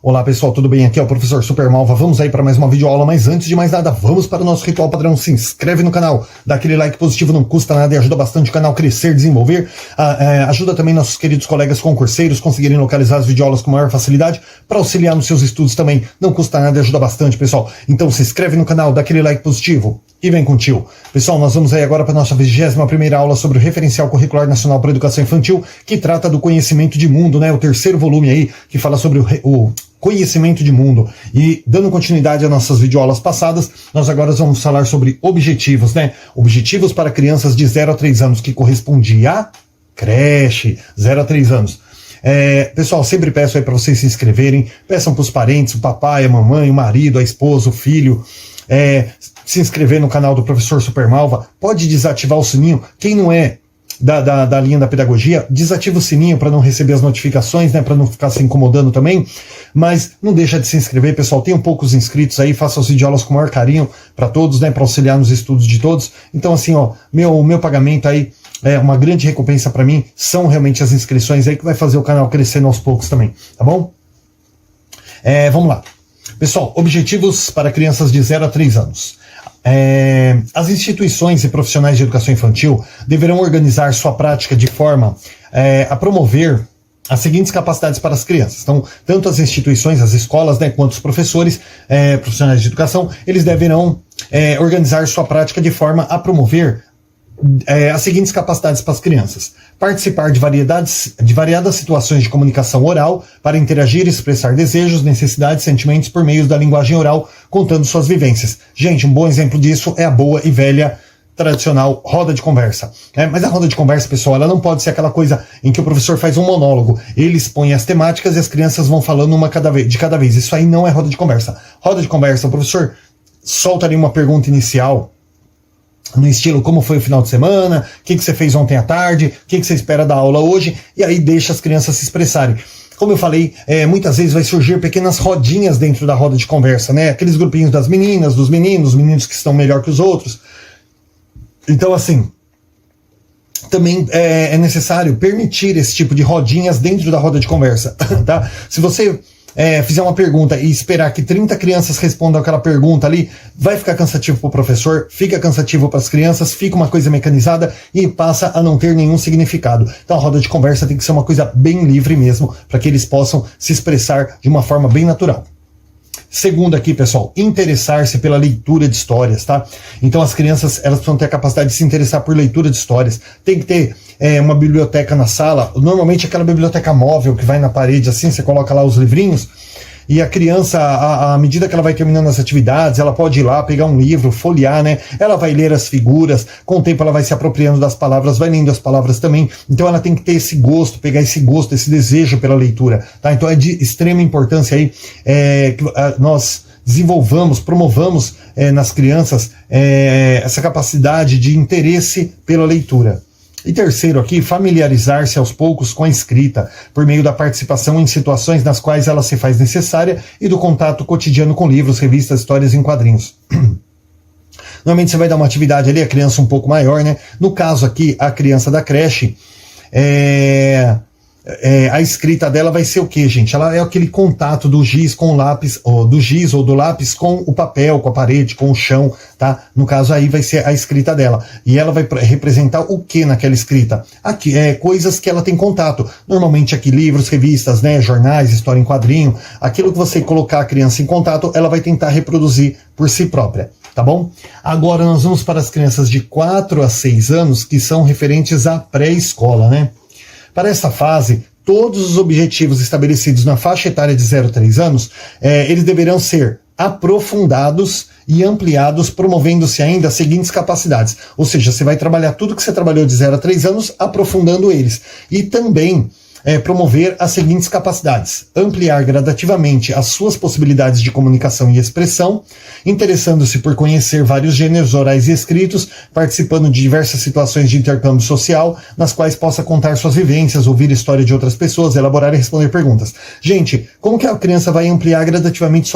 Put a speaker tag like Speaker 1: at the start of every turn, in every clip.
Speaker 1: Olá pessoal, tudo bem? Aqui é o professor Supermalva. Vamos aí para mais uma videoaula, mas antes de mais nada, vamos para o nosso ritual padrão. Se inscreve no canal, dá aquele like positivo, não custa nada e ajuda bastante o canal a crescer, desenvolver. Ajuda também nossos queridos colegas concurseiros conseguirem localizar as videoaulas com maior facilidade para auxiliar nos seus estudos também. Não custa nada e ajuda bastante, pessoal. Então se inscreve no canal, dá aquele like positivo e vem com o tio. Pessoal, nós vamos aí agora para a nossa 21ª aula sobre o Referencial Curricular Nacional para a Educação Infantil, que trata do conhecimento de mundo, né? O terceiro volume aí, que fala sobre o conhecimento de mundo. E dando continuidade às nossas videoaulas passadas, nós agora vamos falar sobre objetivos, né? Objetivos para crianças de 0 a 3 anos, que corresponde à creche, 0 a 3 anos. Pessoal, sempre peço aí para vocês se inscreverem, peçam para os parentes, o papai, a mamãe, o marido, a esposa, o filho, se inscrever no canal do professor Supermalva, pode desativar o sininho. Quem não é da linha da pedagogia, desativa o sininho para não receber as notificações, né, para não ficar se incomodando também, mas não deixa de se inscrever, pessoal. Tem poucos inscritos aí, faça as videoaulas com o maior carinho para todos, né, para auxiliar nos estudos de todos. Então assim, ó, meu pagamento aí é uma grande recompensa para mim, são realmente as inscrições aí que vai fazer o canal crescendo aos poucos também, tá bom? Vamos lá. Pessoal, objetivos para crianças de 0 a 3 anos. As instituições e profissionais de educação infantil deverão organizar sua prática de forma a promover as seguintes capacidades para as crianças. Então, tanto as instituições, as escolas, né, quanto os professores, profissionais de educação, eles deverão organizar sua prática de forma a promover as seguintes capacidades para as crianças: participar de variadas situações de comunicação oral para interagir e expressar desejos, necessidades, sentimentos por meio da linguagem oral, contando suas vivências. Gente, um bom exemplo disso é a boa e velha tradicional roda de conversa. Mas a roda de conversa, pessoal, ela não pode ser aquela coisa em que o professor faz um monólogo, ele expõe as temáticas e as crianças vão falando de cada vez. Isso aí não é roda de conversa. Roda de conversa, o professor solta ali uma pergunta inicial, no estilo: como foi o final de semana, o que você fez ontem à tarde, o que você espera da aula hoje, e aí deixa as crianças se expressarem. Como eu falei, muitas vezes vai surgir pequenas rodinhas dentro da roda de conversa, né? Aqueles grupinhos das meninas, dos meninos, os meninos que estão melhor que os outros. Então, assim, também é necessário permitir esse tipo de rodinhas dentro da roda de conversa, tá? Se você fizer uma pergunta e esperar que 30 crianças respondam aquela pergunta ali, vai ficar cansativo para o professor, fica cansativo para as crianças, fica uma coisa mecanizada e passa a não ter nenhum significado. Então a roda de conversa tem que ser uma coisa bem livre mesmo, para que eles possam se expressar de uma forma bem natural. Segundo aqui, pessoal, interessar-se pela leitura de histórias, tá? Então as crianças, elas precisam ter a capacidade de se interessar por leitura de histórias. Tem que ter uma biblioteca na sala, normalmente aquela biblioteca móvel que vai na parede assim, você coloca lá os livrinhos, e a criança, à medida que ela vai terminando as atividades, ela pode ir lá, pegar um livro, folhear, né? Ela vai ler as figuras, com o tempo ela vai se apropriando das palavras, vai lendo as palavras também. Então ela tem que ter esse gosto, pegar esse gosto, esse desejo pela leitura, tá? Então é de extrema importância aí que nós desenvolvamos, promovamos nas crianças essa capacidade de interesse pela leitura. E terceiro aqui, familiarizar-se aos poucos com a escrita, por meio da participação em situações nas quais ela se faz necessária e do contato cotidiano com livros, revistas, histórias em quadrinhos. Normalmente você vai dar uma atividade ali, a criança um pouco maior, né? No caso aqui, a criança da creche, a escrita dela vai ser o quê, gente? Ela é aquele contato do giz com o lápis, ou do giz ou do lápis com o papel, com a parede, com o chão, tá? No caso aí vai ser a escrita dela. E ela vai representar o que naquela escrita? Aqui, coisas que ela tem contato. Normalmente aqui livros, revistas, né? Jornais, história em quadrinho. Aquilo que você colocar a criança em contato, ela vai tentar reproduzir por si própria. Tá bom? Agora nós vamos para as crianças de 4 a 6 anos, que são referentes à pré-escola, né? Para essa fase, todos os objetivos estabelecidos na faixa etária de 0 a 3 anos, eles deverão ser aprofundados e ampliados, promovendo-se ainda as seguintes capacidades. Ou seja, você vai trabalhar tudo que você trabalhou de 0 a 3 anos, aprofundando eles. E também promover as seguintes capacidades: ampliar gradativamente as suas possibilidades de comunicação e expressão, interessando-se por conhecer vários gêneros orais e escritos, participando de diversas situações de intercâmbio social, nas quais possa contar suas vivências, ouvir história de outras pessoas, elaborar e responder perguntas. Gente, como que a criança vai ampliar gradativamente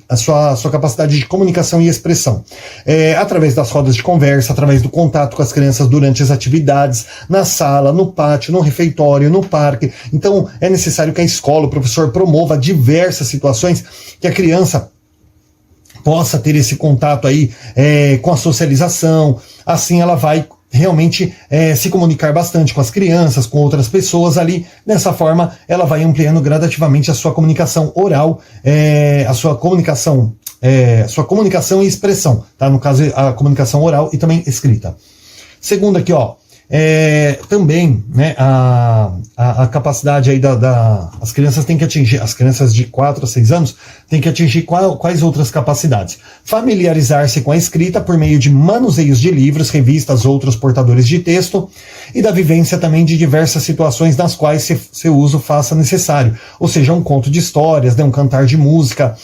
Speaker 1: a sua capacidade de comunicação e expressão? Através das rodas de conversa, através do contato com as crianças durante as atividades, na sala, no pátio, no refeitório, no parque, dele. Então é necessário que a escola, o professor promova diversas situações que a criança possa ter esse contato aí com a socialização. Assim ela vai realmente se comunicar bastante com as crianças, com outras pessoas ali. Dessa forma, ela vai ampliando gradativamente a sua comunicação oral, a sua comunicação e expressão, tá? No caso, a comunicação oral e também escrita. Segundo aqui, ó, também, né, a capacidade aí as crianças têm que atingir, as crianças de 4 a 6 anos têm que atingir quais outras capacidades? Familiarizar-se com a escrita por meio de manuseios de livros, revistas, outros portadores de texto, e da vivência também de diversas situações nas quais seu uso faça necessário, ou seja, um conto de histórias, né, um cantar de música,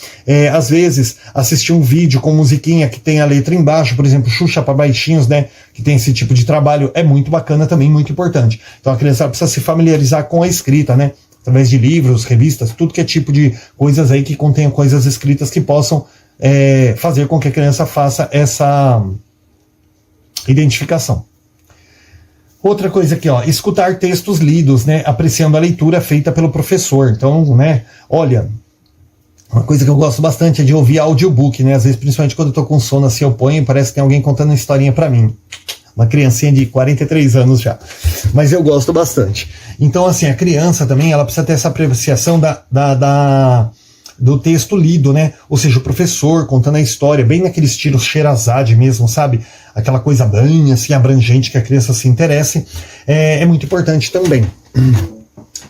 Speaker 1: às vezes assistir um vídeo com musiquinha que tem a letra embaixo, por exemplo, Xuxa para baixinhos, né, que tem esse tipo de trabalho, é muito bacana também, muito importante. Então a criança precisa se familiarizar com a escrita, né, através de livros, revistas, tudo que é tipo de coisas aí que contenham coisas escritas que possam fazer com que a criança faça essa identificação. Outra coisa aqui, ó, escutar textos lidos, né, apreciando a leitura feita pelo professor. Então, né, olha, uma coisa que eu gosto bastante é de ouvir audiobook, né, às vezes, principalmente quando eu tô com sono, assim, eu ponho e parece que tem alguém contando uma historinha pra mim. Uma criancinha de 43 anos já. Mas eu gosto bastante. Então, assim, a criança também, ela precisa ter essa apreciação do texto lido, né? Ou seja, o professor contando a história, bem naquele estilo Sherazade mesmo, sabe? Aquela coisa bem, assim, abrangente que a criança se interesse. É muito importante também.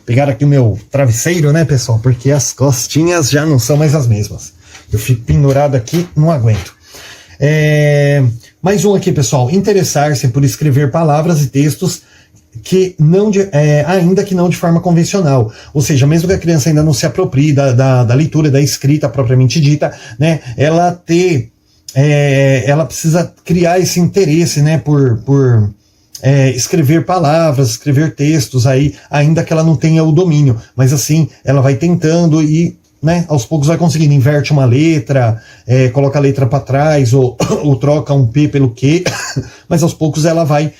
Speaker 1: Pegar aqui o meu travesseiro, né, pessoal? Porque as costinhas já não são mais as mesmas. Eu fico pendurado aqui, não aguento. Mais um aqui, pessoal. Interessar-se por escrever palavras e textos ainda que não de forma convencional. Ou seja, mesmo que a criança ainda não se aproprie da leitura, da escrita propriamente dita, né, ela precisa criar esse interesse, né, por escrever palavras, escrever textos aí, ainda que ela não tenha o domínio. Mas assim, ela vai tentando e, né, aos poucos vai conseguindo, inverte uma letra, coloca a letra para trás, ou troca um P pelo Q, mas aos poucos ela vai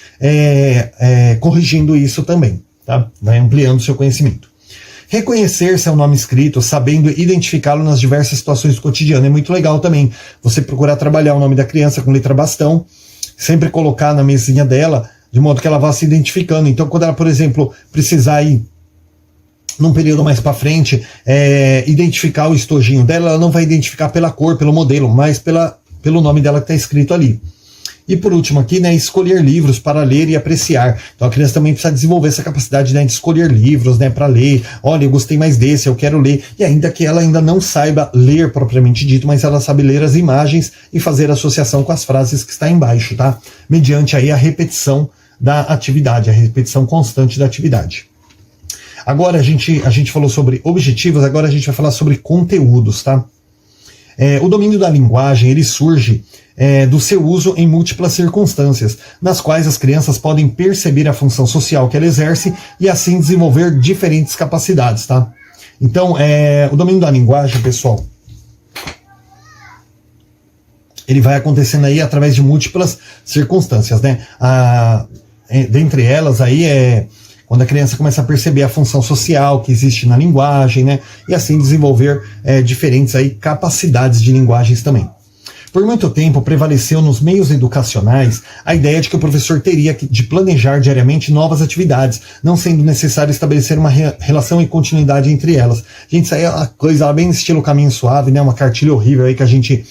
Speaker 1: corrigindo isso também, tá? Vai ampliando o seu conhecimento. Reconhecer seu nome escrito, sabendo identificá-lo nas diversas situações do cotidiano, é muito legal também. Você procurar trabalhar o nome da criança com letra bastão, sempre colocar na mesinha dela, de modo que ela vá se identificando. Então, quando ela, por exemplo, precisar ir num período mais para frente, identificar o estojinho dela, ela não vai identificar pela cor, pelo modelo, mas pelo nome dela que está escrito ali. E por último aqui, né, escolher livros para ler e apreciar. Então a criança também precisa desenvolver essa capacidade, né, de escolher livros, né, para ler. Olha, eu gostei mais desse, eu quero ler. E ainda que ela ainda não saiba ler propriamente dito, mas ela sabe ler as imagens e fazer associação com as frases que está embaixo, tá? Mediante aí a repetição da atividade, a repetição constante da atividade. Agora a gente falou sobre objetivos, agora a gente vai falar sobre conteúdos, tá? O domínio da linguagem, ele surge do seu uso em múltiplas circunstâncias, nas quais as crianças podem perceber a função social que ela exerce e assim desenvolver diferentes capacidades, tá? Então, o domínio da linguagem, pessoal, ele vai acontecendo aí através de múltiplas circunstâncias, né? Dentre elas aí quando a criança começa a perceber a função social que existe na linguagem, né? E assim desenvolver diferentes aí capacidades de linguagens também. Por muito tempo prevaleceu nos meios educacionais a ideia de que o professor teria de planejar diariamente novas atividades, não sendo necessário estabelecer uma relação e continuidade entre elas. Gente, isso aí é uma coisa bem estilo Caminho Suave, né? Uma cartilha horrível aí que a gente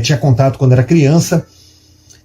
Speaker 1: tinha contato quando era criança.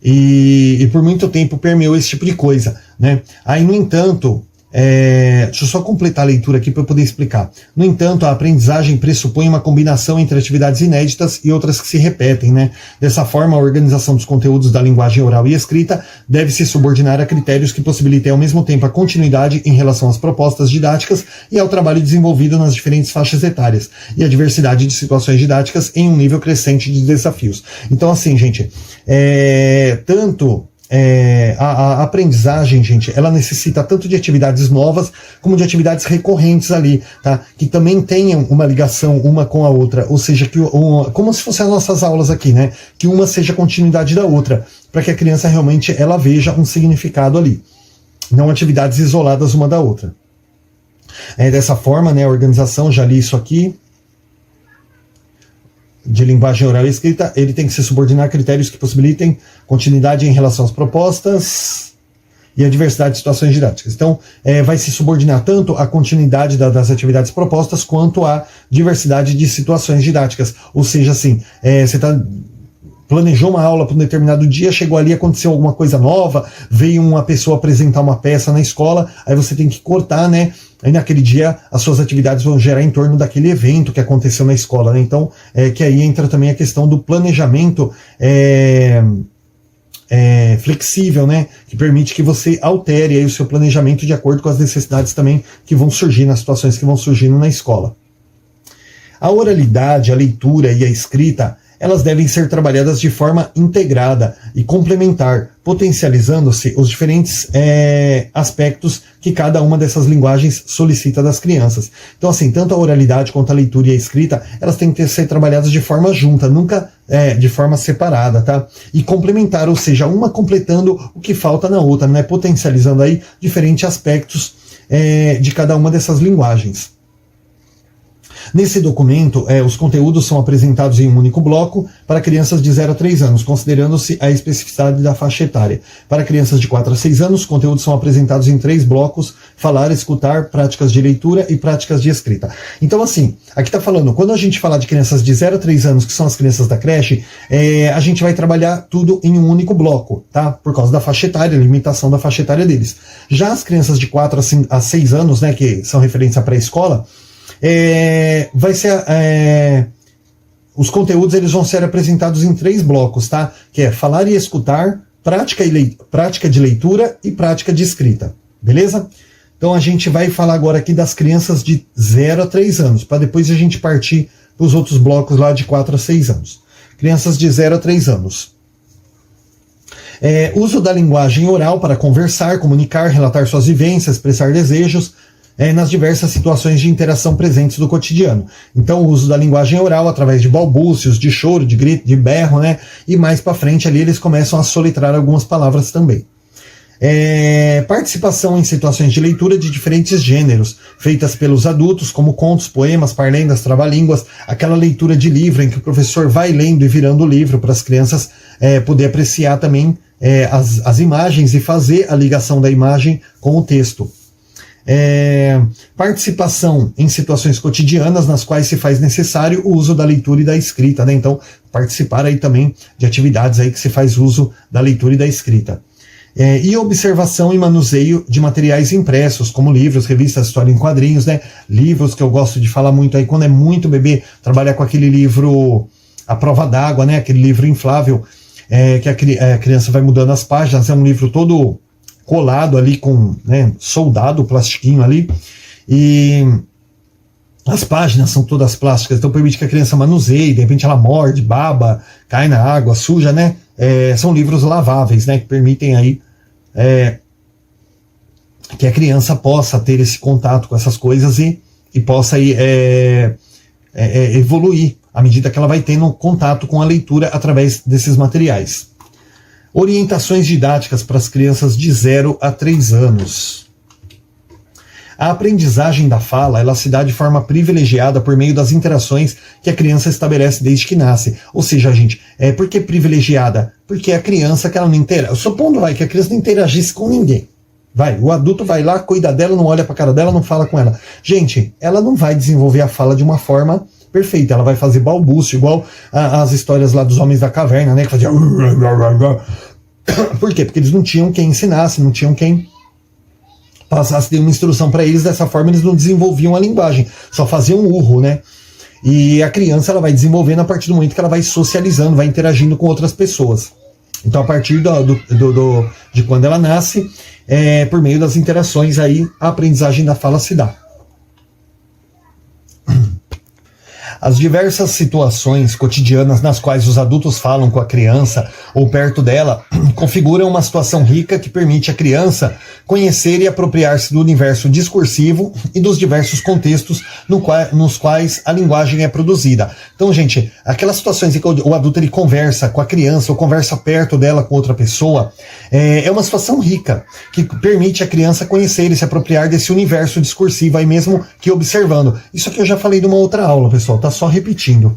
Speaker 1: E por muito tempo permeou esse tipo de coisa, né? Aí, no entanto, deixa eu só completar a leitura aqui para eu poder explicar. No entanto, a aprendizagem pressupõe uma combinação entre atividades inéditas e outras que se repetem, né? Dessa forma, a organização dos conteúdos da linguagem oral e escrita deve se subordinar a critérios que possibilitem ao mesmo tempo a continuidade em relação às propostas didáticas e ao trabalho desenvolvido nas diferentes faixas etárias e a diversidade de situações didáticas em um nível crescente de desafios. Então, assim, gente, a aprendizagem, gente, ela necessita tanto de atividades novas como de atividades recorrentes ali, tá? Que também tenham uma ligação uma com a outra, ou seja, como se fossem as nossas aulas aqui, né? Que uma seja continuidade da outra, para que a criança realmente ela veja um significado ali, não atividades isoladas uma da outra. Dessa forma, né, a organização, já li isso aqui, de linguagem oral e escrita, ele tem que se subordinar a critérios que possibilitem continuidade em relação às propostas e a diversidade de situações didáticas. Então, vai se subordinar tanto à continuidade das atividades propostas quanto à diversidade de situações didáticas. Ou seja, assim, você planejou uma aula para um determinado dia, chegou ali, aconteceu alguma coisa nova, veio uma pessoa apresentar uma peça na escola, aí você tem que cortar, né? Aí naquele dia as suas atividades vão gerar em torno daquele evento que aconteceu na escola, né? Então, que aí entra também a questão do planejamento flexível, né? Que permite que você altere aí o seu planejamento de acordo com as necessidades também que vão surgir, nas situações que vão surgindo na escola. A oralidade, a leitura e a escrita, elas devem ser trabalhadas de forma integrada e complementar, potencializando-se os diferentes aspectos que cada uma dessas linguagens solicita das crianças. Então, assim, tanto a oralidade quanto a leitura e a escrita, elas têm que ser trabalhadas de forma junta, nunca de forma separada, tá? E complementar, ou seja, uma completando o que falta na outra, né? Potencializando aí diferentes aspectos de cada uma dessas linguagens. Nesse documento, os conteúdos são apresentados em um único bloco para crianças de 0 a 3 anos, considerando-se a especificidade da faixa etária. Para crianças de 4 a 6 anos, os conteúdos são apresentados em 3 blocos: falar, escutar, práticas de leitura e práticas de escrita. Então, assim, aqui está falando, quando a gente falar de crianças de 0 a 3 anos, que são as crianças da creche, a gente vai trabalhar tudo em um único bloco, tá? Por causa da faixa etária, a limitação da faixa etária deles. Já as crianças de 4 a 6 anos, né, que são referentes à pré-escola, vai ser os conteúdos, eles vão ser apresentados em 3 blocos, tá? Que é falar e escutar, prática de leitura e prática de escrita, beleza? Então a gente vai falar agora aqui das crianças de 0 a 3 anos, para depois a gente partir para os outros blocos lá de 4 a 6 anos. Crianças de 0 a 3 anos. Uso da linguagem oral para conversar, comunicar, relatar suas vivências, expressar desejos, nas diversas situações de interação presentes do cotidiano. Então, o uso da linguagem oral através de balbúcios, de choro, de grito, de berro, né? E mais para frente ali eles começam a soletrar algumas palavras também. Participação em situações de leitura de diferentes gêneros, feitas pelos adultos, como contos, poemas, parlendas, trava-línguas, aquela leitura de livro em que o professor vai lendo e virando o livro para as crianças poder apreciar também as imagens e fazer a ligação da imagem com o texto. Participação em situações cotidianas nas quais se faz necessário o uso da leitura e da escrita, né? Então, participar aí também de atividades aí que se faz uso da leitura e da escrita. E observação e manuseio de materiais impressos, como livros, revistas, história em quadrinhos, né? Livros que eu gosto de falar muito aí, quando é muito bebê, trabalhar com aquele livro A Prova d'Água, né? Aquele livro inflável, que a criança vai mudando as páginas, é um livro todo colado ali com, né, soldado, plastiquinho ali, e as páginas são todas plásticas, então permite que a criança manuseie, de repente ela morde, baba, cai na água, suja, né? São livros laváveis, né, que permitem aí que a criança possa ter esse contato com essas coisas e possa aí, evoluir à medida que ela vai tendo contato com a leitura através desses materiais. Orientações didáticas para as crianças de 0 a 3 anos. A aprendizagem da fala, ela se dá de forma privilegiada por meio das interações que a criança estabelece desde que nasce. Ou seja, gente, por que privilegiada? Porque a criança que ela não interage. Supondo que a criança não interagisse com ninguém. O adulto vai lá, cuida dela, não olha para a cara dela, não fala com ela. Gente, ela não vai desenvolver a fala de uma forma perfeita, ela vai fazer balbúcio, igual as histórias lá dos homens da caverna, né, que faziam... Por quê? Porque eles não tinham quem ensinasse, não tinham quem passasse de uma instrução para eles, dessa forma eles não desenvolviam a linguagem, só faziam urro, né? E a criança, ela vai desenvolvendo a partir do momento que ela vai socializando, vai interagindo com outras pessoas. Então, a partir de quando ela nasce, por meio das interações aí, a aprendizagem da fala se dá. As diversas situações cotidianas nas quais os adultos falam com a criança ou perto dela configuram uma situação rica que permite à criança conhecer e apropriar-se do universo discursivo e dos diversos contextos nos quais a linguagem é produzida. Então, gente, aquelas situações em que o adulto ele conversa com a criança ou conversa perto dela com outra pessoa, é uma situação rica que permite a criança conhecer e se apropriar desse universo discursivo aí mesmo que observando. Isso aqui eu já falei numa outra aula, pessoal, tá só repetindo.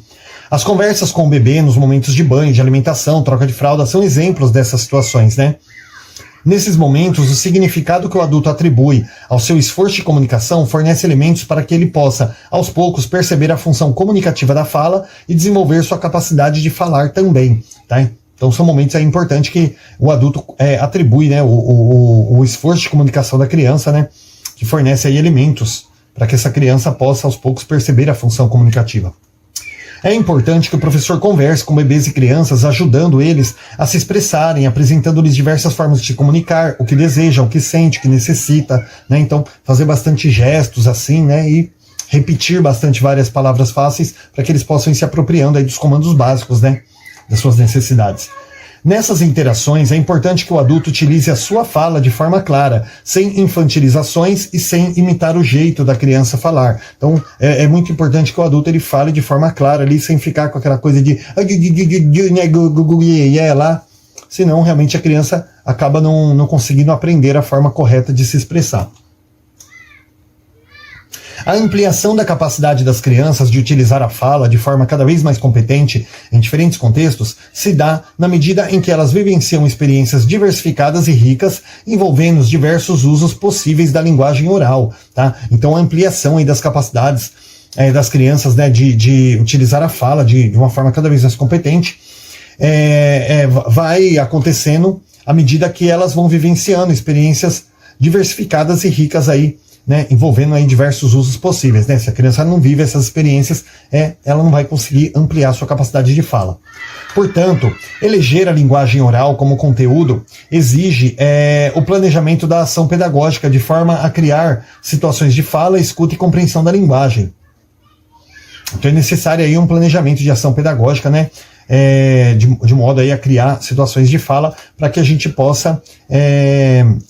Speaker 1: As conversas com o bebê nos momentos de banho, de alimentação, troca de fralda são exemplos dessas situações, né? Nesses momentos, o significado que o adulto atribui ao seu esforço de comunicação fornece elementos para que ele possa, aos poucos, perceber a função comunicativa da fala e desenvolver sua capacidade de falar também, tá? Então são momentos aí importantes que o adulto atribui, né, o esforço de comunicação da criança, né, que fornece aí elementos para que essa criança possa, aos poucos, perceber a função comunicativa. É importante que o professor converse com bebês e crianças, ajudando eles a se expressarem, apresentando-lhes diversas formas de se comunicar, o que deseja, o que sente, o que necessita, né? Então, fazer bastante gestos assim, né? E repetir bastante várias palavras fáceis para que eles possam ir se apropriando aí dos comandos básicos, né? Das suas necessidades. Nessas interações, é importante que o adulto utilize a sua fala de forma clara, sem infantilizações e sem imitar o jeito da criança falar. Então, é muito importante que o adulto ele fale de forma clara ali, sem ficar com aquela coisa de lá, senão realmente a criança acaba não conseguindo aprender a forma correta de se expressar. A ampliação da capacidade das crianças de utilizar a fala de forma cada vez mais competente em diferentes contextos se dá na medida em que elas vivenciam experiências diversificadas e ricas envolvendo os diversos usos possíveis da linguagem oral, tá? Então a ampliação aí das capacidades das crianças, né, de utilizar a fala de uma forma cada vez mais competente vai acontecendo à medida que elas vão vivenciando experiências diversificadas e ricas aí, né, envolvendo aí diversos usos possíveis, né? Se a criança não vive essas experiências, ela não vai conseguir ampliar sua capacidade de fala. Portanto, eleger a linguagem oral como conteúdo exige o planejamento da ação pedagógica de forma a criar situações de fala, escuta e compreensão da linguagem. Então é necessário aí um planejamento de ação pedagógica, né? De modo aí a criar situações de fala para que a gente possa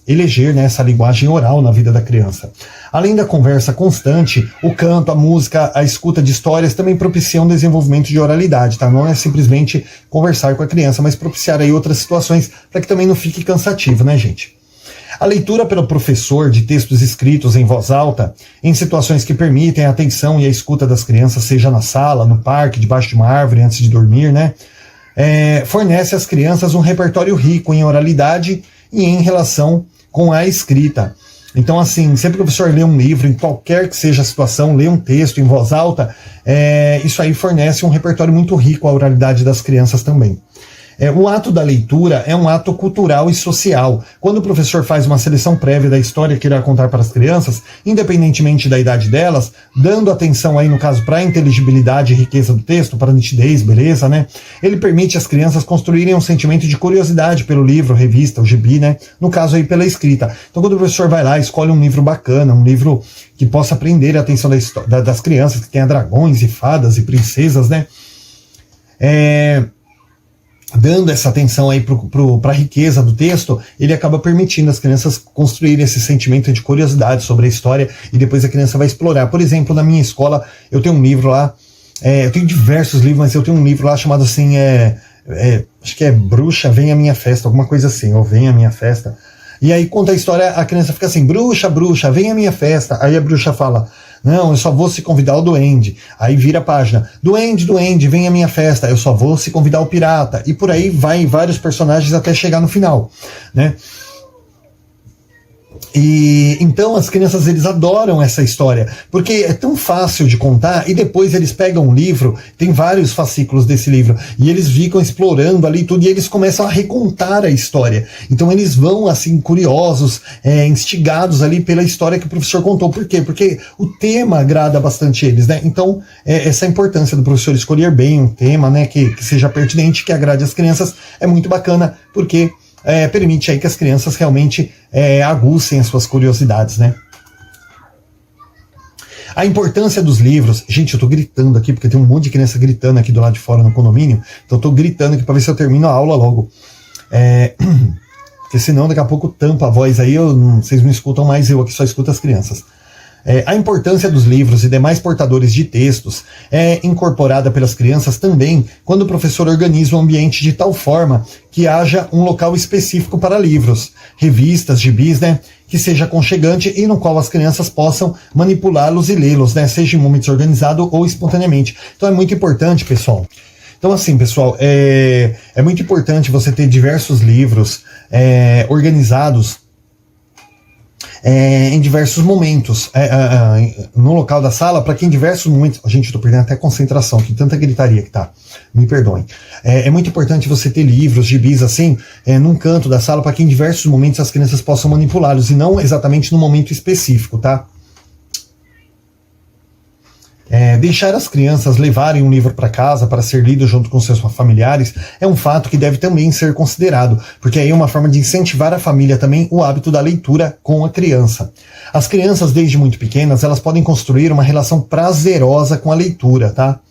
Speaker 1: eleger, né, essa linguagem oral na vida da criança. Além da conversa constante, o canto, a música, a escuta de histórias também propiciam o desenvolvimento de oralidade, tá? Não é simplesmente conversar com a criança, mas propiciar aí outras situações para que também não fique cansativo, né, gente? A leitura pelo professor de textos escritos em voz alta, em situações que permitem a atenção e a escuta das crianças, seja na sala, no parque, debaixo de uma árvore, antes de dormir, né? Fornece às crianças um repertório rico em oralidade e em relação com a escrita. Então, assim, sempre que o professor lê um livro, em qualquer que seja a situação, lê um texto em voz alta, isso aí fornece um repertório muito rico à oralidade das crianças também. O ato da leitura é um ato cultural e social. Quando o professor faz uma seleção prévia da história que irá contar para as crianças, independentemente da idade delas, dando atenção aí, no caso, para a inteligibilidade e riqueza do texto, para a nitidez, beleza, né? Ele permite às crianças construírem um sentimento de curiosidade pelo livro, revista, o gibi, né? No caso aí, pela escrita. Então, quando o professor vai lá, escolhe um livro bacana, um livro que possa prender a atenção das crianças, que tenha dragões e fadas e princesas, né? Dando essa atenção aí para a riqueza do texto, ele acaba permitindo as crianças construírem esse sentimento de curiosidade sobre a história e depois a criança vai explorar. Por exemplo, na minha escola, eu tenho um livro lá, eu tenho diversos livros, mas eu tenho um livro lá chamado assim, acho que é Bruxa, Vem à Minha Festa, alguma coisa assim, ou Vem à Minha Festa. E aí conta a história, a criança fica assim, bruxa, bruxa, vem à minha festa. Aí a bruxa fala, não, eu só vou se convidar o duende. Aí vira a página, duende, duende, vem à minha festa, eu só vou se convidar o pirata. E por aí vai vários personagens até chegar no final, né? E então as crianças, eles adoram essa história, porque é tão fácil de contar, e depois eles pegam um livro, tem vários fascículos desse livro, e eles ficam explorando ali tudo, e eles começam a recontar a história. Então eles vão assim, curiosos, instigados ali pela história que o professor contou. Por quê? Porque o tema agrada bastante eles, né? Então essa importância do professor escolher bem um tema, né, que seja pertinente, que agrade as crianças, é muito bacana, porque permite aí que as crianças realmente aguçem as suas curiosidades, né? A importância dos livros. Gente, eu tô gritando aqui, porque tem um monte de criança gritando aqui do lado de fora no condomínio. Então eu tô gritando aqui pra ver se eu termino a aula logo. Porque senão daqui a pouco tampa a voz aí, vocês não escutam mais, eu aqui só escuto as crianças. A importância dos livros e demais portadores de textos é incorporada pelas crianças também quando o professor organiza o ambiente de tal forma que haja um local específico para livros, revistas, gibis, né, que seja aconchegante e no qual as crianças possam manipulá-los e lê-los, né, seja em momentos organizado ou espontaneamente. Então é muito importante, pessoal. Então assim, pessoal, é muito importante você ter diversos livros organizados em diversos momentos no local da sala, para que em diversos momentos... Gente, eu tô perdendo até concentração, que tanta gritaria que tá, me perdoem. É muito importante você ter livros, gibis assim, num canto da sala, para que em diversos momentos as crianças possam manipulá-los, e não exatamente no momento específico, tá? Deixar as crianças levarem um livro para casa para ser lido junto com seus familiares é um fato que deve também ser considerado, porque aí é uma forma de incentivar a família também o hábito da leitura com a criança. As crianças, desde muito pequenas, elas podem construir uma relação prazerosa com a leitura, tá?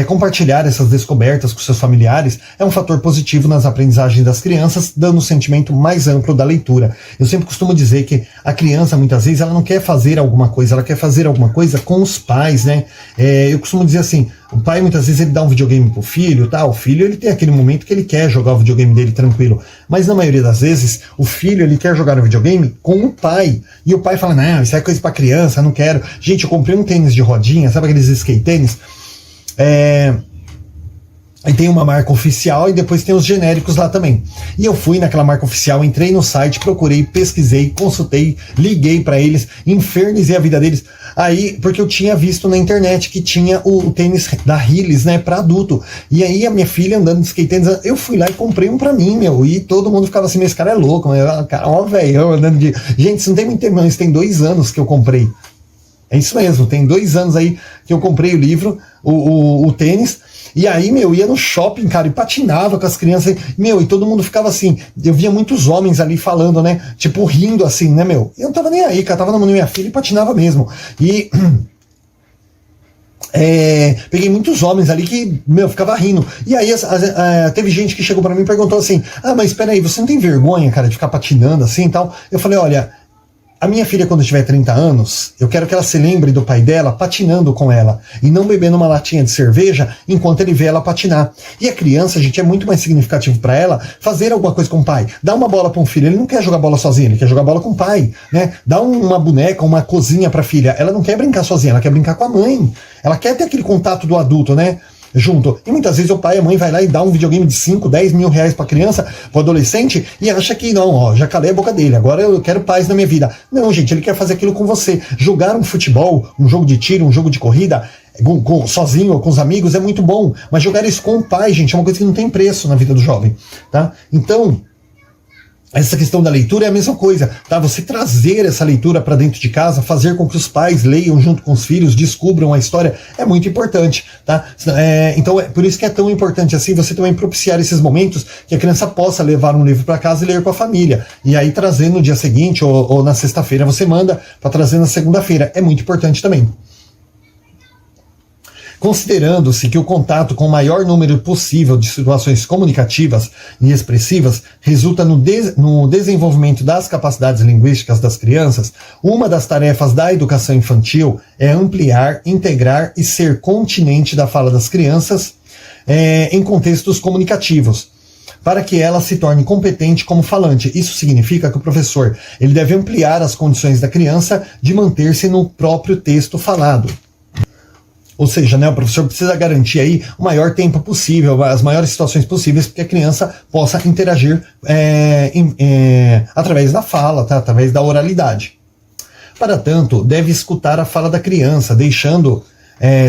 Speaker 1: Compartilhar essas descobertas com seus familiares é um fator positivo nas aprendizagens das crianças, dando um sentimento mais amplo da leitura. Eu sempre costumo dizer que a criança, muitas vezes, ela não quer fazer alguma coisa, ela quer fazer alguma coisa com os pais, né? Eu costumo dizer assim, o pai muitas vezes ele dá um videogame pro filho, tá? O filho ele tem aquele momento que ele quer jogar o videogame dele tranquilo, mas na maioria das vezes o filho ele quer jogar o videogame com o pai, e o pai fala, não, isso é coisa pra criança, não quero. Gente, eu comprei um tênis de rodinha, sabe aqueles skate tênis? E tem uma marca oficial e depois tem os genéricos lá também. E eu fui naquela marca oficial, entrei no site, procurei, pesquisei, consultei, liguei para eles, infernizei a vida deles. Aí, porque eu tinha visto na internet que tinha o tênis da Hillis, né, para adulto. E aí a minha filha andando de skate tênis, eu fui lá e comprei um para mim, meu. E todo mundo ficava assim, esse cara é louco, cara, ó, velho, andando de... Gente, isso não tem muito tempo, mas tem 2 anos que eu comprei. É isso mesmo, tem 2 anos aí que eu comprei o livro, o tênis, e aí, meu, ia no shopping, cara, e patinava com as crianças, meu, e todo mundo ficava assim, eu via muitos homens ali falando, né, tipo, rindo assim, né, meu, eu não tava nem aí, cara, tava na mão da minha filha e patinava mesmo, e... peguei muitos homens ali que, meu, ficava rindo. E aí teve gente que chegou pra mim e perguntou assim, mas espera aí, você não tem vergonha, cara, de ficar patinando assim e tal? Eu falei, olha... A minha filha, quando tiver 30 anos, eu quero que ela se lembre do pai dela patinando com ela, e não bebendo uma latinha de cerveja enquanto ele vê ela patinar. E a criança, gente, é muito mais significativo para ela fazer alguma coisa com o pai. Dar uma bola para um filho, ele não quer jogar bola sozinho, ele quer jogar bola com o pai, né? Dar uma boneca, uma cozinha para a filha, ela não quer brincar sozinha, ela quer brincar com a mãe. Ela quer ter aquele contato do adulto, né? Junto. E muitas vezes o pai e a mãe vai lá e dá um videogame de 5, 10 mil reais pra criança, pro adolescente, e acha que não, ó, já calei a boca dele, agora eu quero paz na minha vida. Não, gente, ele quer fazer aquilo com você. Jogar um futebol, um jogo de tiro, um jogo de corrida, sozinho ou com os amigos é muito bom, mas jogar isso com o pai, gente, é uma coisa que não tem preço na vida do jovem, tá? Então... essa questão da leitura é a mesma coisa, tá? Você trazer essa leitura para dentro de casa, fazer com que os pais leiam junto com os filhos, descubram a história, é muito importante, tá? Então, por isso que é tão importante assim você também propiciar esses momentos que a criança possa levar um livro para casa e ler com a família. E aí trazer no dia seguinte ou na sexta-feira você manda para trazer na segunda-feira. É muito importante também. Considerando-se que o contato com o maior número possível de situações comunicativas e expressivas resulta no desenvolvimento das capacidades linguísticas das crianças, uma das tarefas da educação infantil é ampliar, integrar e ser continente da fala das crianças em contextos comunicativos, para que ela se torne competente como falante. Isso significa que o professor ele deve ampliar as condições da criança de manter-se no próprio texto falado. Ou seja, né, o professor precisa garantir aí o maior tempo possível, as maiores situações possíveis, para que a criança possa interagir através da fala, tá? Através da oralidade. Para tanto, deve escutar a fala da criança, deixando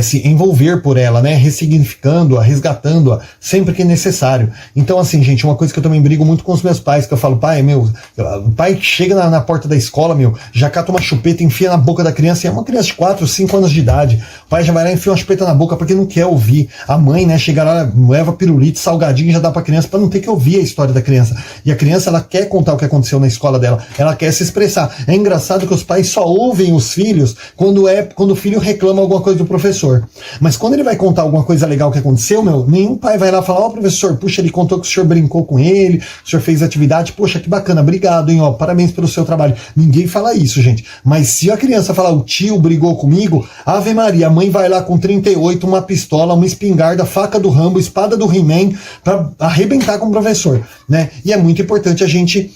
Speaker 1: se envolver por ela, né? Ressignificando-a, resgatando-a, sempre que necessário. Então, assim, gente, uma coisa que eu também brigo muito com os meus pais, que eu falo, pai, o pai chega na porta da escola, já cata uma chupeta, enfia na boca da criança, e é uma criança de 4, 5 anos de idade, o pai já vai lá e enfia uma chupeta na boca porque não quer ouvir. A mãe, né, chega lá, leva pirulito, salgadinho, já dá pra criança, pra não ter que ouvir a história da criança. E a criança, ela quer contar o que aconteceu na escola dela, ela quer se expressar. É engraçado que os pais só ouvem os filhos quando o filho reclama alguma coisa do professor. Mas quando ele vai contar alguma coisa legal que aconteceu, nenhum pai vai lá falar, professor, puxa, ele contou que o senhor brincou com ele, o senhor fez atividade, poxa, que bacana, obrigado, hein, parabéns pelo seu trabalho. Ninguém fala isso, gente. Mas se a criança falar, o tio brigou comigo, Ave Maria, a mãe vai lá com 38, uma pistola, uma espingarda, faca do Rambo, espada do He-Man, pra arrebentar com o professor, né? E é muito importante a gente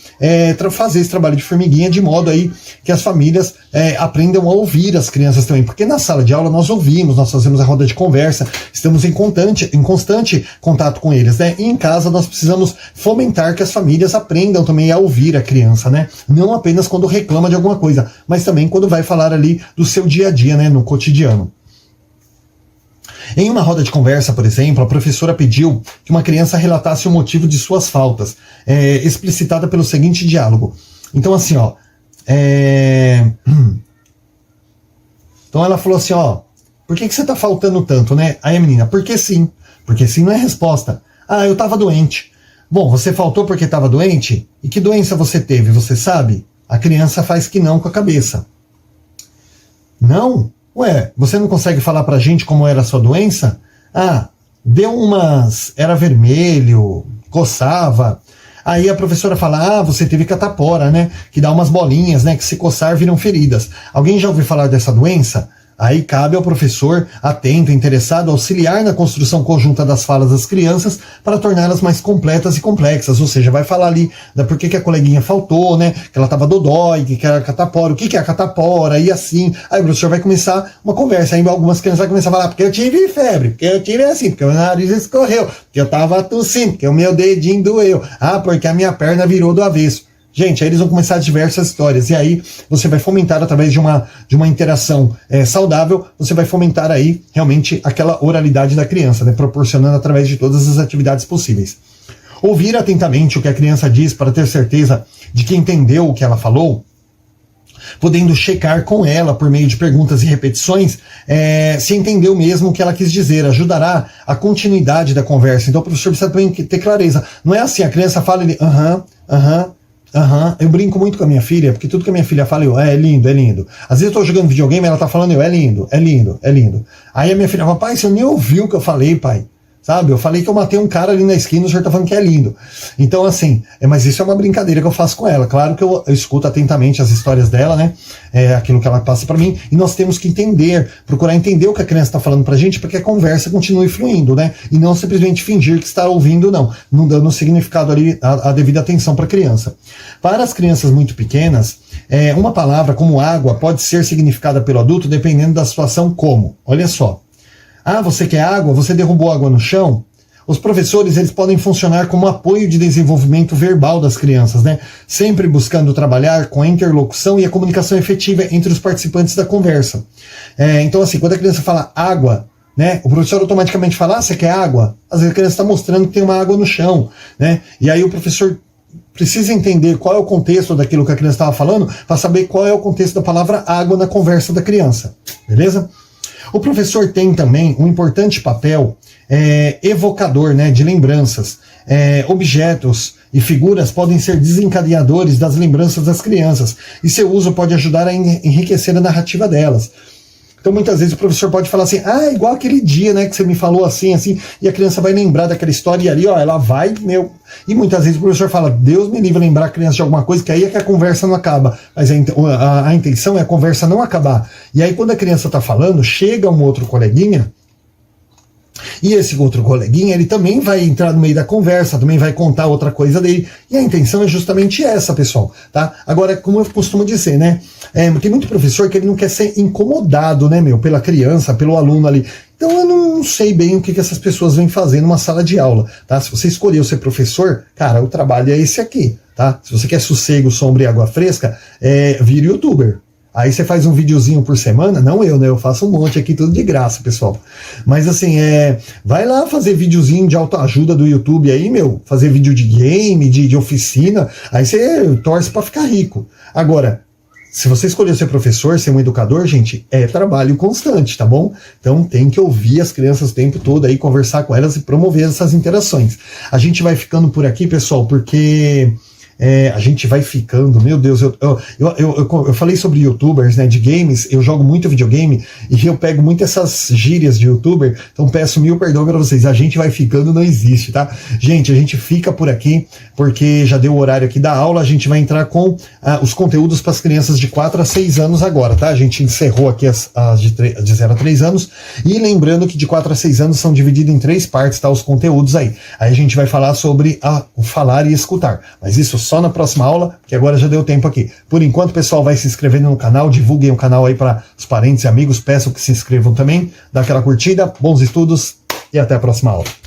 Speaker 1: fazer esse trabalho de formiguinha de modo aí que as famílias aprendam a ouvir as crianças também, porque na sala de aula nós ouvimos, nós fazemos a roda de conversa, estamos em constante contato com eles, né? E em casa nós precisamos fomentar que as famílias aprendam também a ouvir a criança, né? Não apenas quando reclama de alguma coisa, mas também quando vai falar ali do seu dia a dia, né? No cotidiano. Em uma roda de conversa, por exemplo, a professora pediu que uma criança relatasse o motivo de suas faltas, explicitada pelo seguinte diálogo. Então, assim, então ela falou assim, por que você tá faltando tanto, né? Aí a menina, porque sim não é resposta. Ah, eu tava doente. Bom, você faltou porque tava doente? E que doença você teve, você sabe? A criança faz que não com a cabeça. Não? Ué, você não consegue falar pra gente como era a sua doença? Ah, era vermelho, coçava. Aí a professora fala, você teve catapora, né? Que dá umas bolinhas, né? Que se coçar viram feridas. Alguém já ouviu falar dessa doença? Aí cabe ao professor, atento, interessado, auxiliar na construção conjunta das falas das crianças para torná-las mais completas e complexas. Ou seja, vai falar ali da por que a coleguinha faltou, né? Que ela estava dodói, que era catapora, o que é a catapora, e assim. Aí o professor vai começar uma conversa. Aí algumas crianças vão começar a falar, porque eu tive febre, porque eu tive assim, porque o meu nariz escorreu, porque eu estava tossindo, porque o meu dedinho doeu. Ah, porque a minha perna virou do avesso. Gente, aí eles vão começar diversas histórias, e aí você vai fomentar através de uma interação saudável, você vai fomentar aí realmente aquela oralidade da criança, né, proporcionando através de todas as atividades possíveis. Ouvir atentamente o que a criança diz para ter certeza de que entendeu o que ela falou, podendo checar com ela por meio de perguntas e repetições, se entendeu mesmo o que ela quis dizer, ajudará a continuidade da conversa. Então o professor precisa também ter clareza. Não é assim, a criança fala, ele, eu brinco muito com a minha filha, porque tudo que a minha filha fala, é lindo, é lindo. Às vezes eu tô jogando videogame, ela tá falando, é lindo, é lindo, é lindo. Aí a minha filha fala, pai, você nem ouviu o que eu falei, pai. Sabe, eu falei que eu matei um cara ali na esquina, o senhor tá falando que é lindo. Então, assim, mas isso é uma brincadeira que eu faço com ela. Claro que eu escuto atentamente as histórias dela, né? Aquilo que ela passa pra mim, e nós temos que procurar entender o que a criança tá falando pra gente, para que a conversa continue fluindo, né? E não simplesmente fingir que está ouvindo, não dando significado ali, a devida atenção pra criança. Para as crianças muito pequenas, uma palavra como água pode ser significada pelo adulto dependendo da situação como. Olha só. Ah, você quer água? Você derrubou água no chão? Os professores, eles podem funcionar como apoio de desenvolvimento verbal das crianças, né? Sempre buscando trabalhar com a interlocução e a comunicação efetiva entre os participantes da conversa. Então, assim, quando a criança fala água, né, o professor automaticamente fala, você quer água? Às vezes a criança está mostrando que tem uma água no chão, né? E aí o professor precisa entender qual é o contexto daquilo que a criança estava falando para saber qual é o contexto da palavra água na conversa da criança, beleza? O professor tem também um importante papel evocador, né, de lembranças. Objetos e figuras podem ser desencadeadores das lembranças das crianças, e seu uso pode ajudar a enriquecer a narrativa delas. Então muitas vezes o professor pode falar assim, igual aquele dia, né, que você me falou assim, e a criança vai lembrar daquela história, e ali, ela vai, e muitas vezes o professor fala, Deus me livre lembrar a criança de alguma coisa, que aí é que a conversa não acaba, mas a intenção é a conversa não acabar. E aí quando a criança está falando, chega um outro coleguinha, e esse outro coleguinha, ele também vai entrar no meio da conversa, também vai contar outra coisa dele, e a intenção é justamente essa, pessoal, tá? Agora, como eu costumo dizer, né, tem muito professor que ele não quer ser incomodado, né, pela criança, pelo aluno ali. Então eu não sei bem o que essas pessoas vêm fazer numa sala de aula, tá? Se você escolheu ser professor, cara, o trabalho é esse aqui, tá? Se você quer sossego, sombra e água fresca, vire youtuber. Aí você faz um videozinho por semana, não eu, né? Eu faço um monte aqui, tudo de graça, pessoal. Mas assim, vai lá fazer videozinho de autoajuda do YouTube aí, meu, fazer vídeo de game, de oficina, aí você torce pra ficar rico. Agora, se você escolher ser professor, ser um educador, gente, é trabalho constante, tá bom? Então tem que ouvir as crianças o tempo todo aí, conversar com elas e promover essas interações. A gente vai ficando por aqui, pessoal, porque... a gente vai ficando, meu Deus, eu falei sobre youtubers, né, de games, eu jogo muito videogame e eu pego muito essas gírias de youtuber, então peço mil perdão para vocês, a gente vai ficando não existe, tá? Gente, a gente fica por aqui, porque já deu o horário aqui da aula, a gente vai entrar com os conteúdos para as crianças de 4 a 6 anos agora, tá? A gente encerrou aqui as de 0 a 3 anos, e lembrando que de 4 a 6 anos são divididos em 3 partes, tá? Os conteúdos aí. Aí a gente vai falar sobre o falar e escutar, mas isso só na próxima aula, que agora já deu tempo aqui. Por enquanto, pessoal, vai se inscrevendo no canal, divulguem o canal aí para os parentes e amigos, peço que se inscrevam também, dá aquela curtida, bons estudos e até a próxima aula.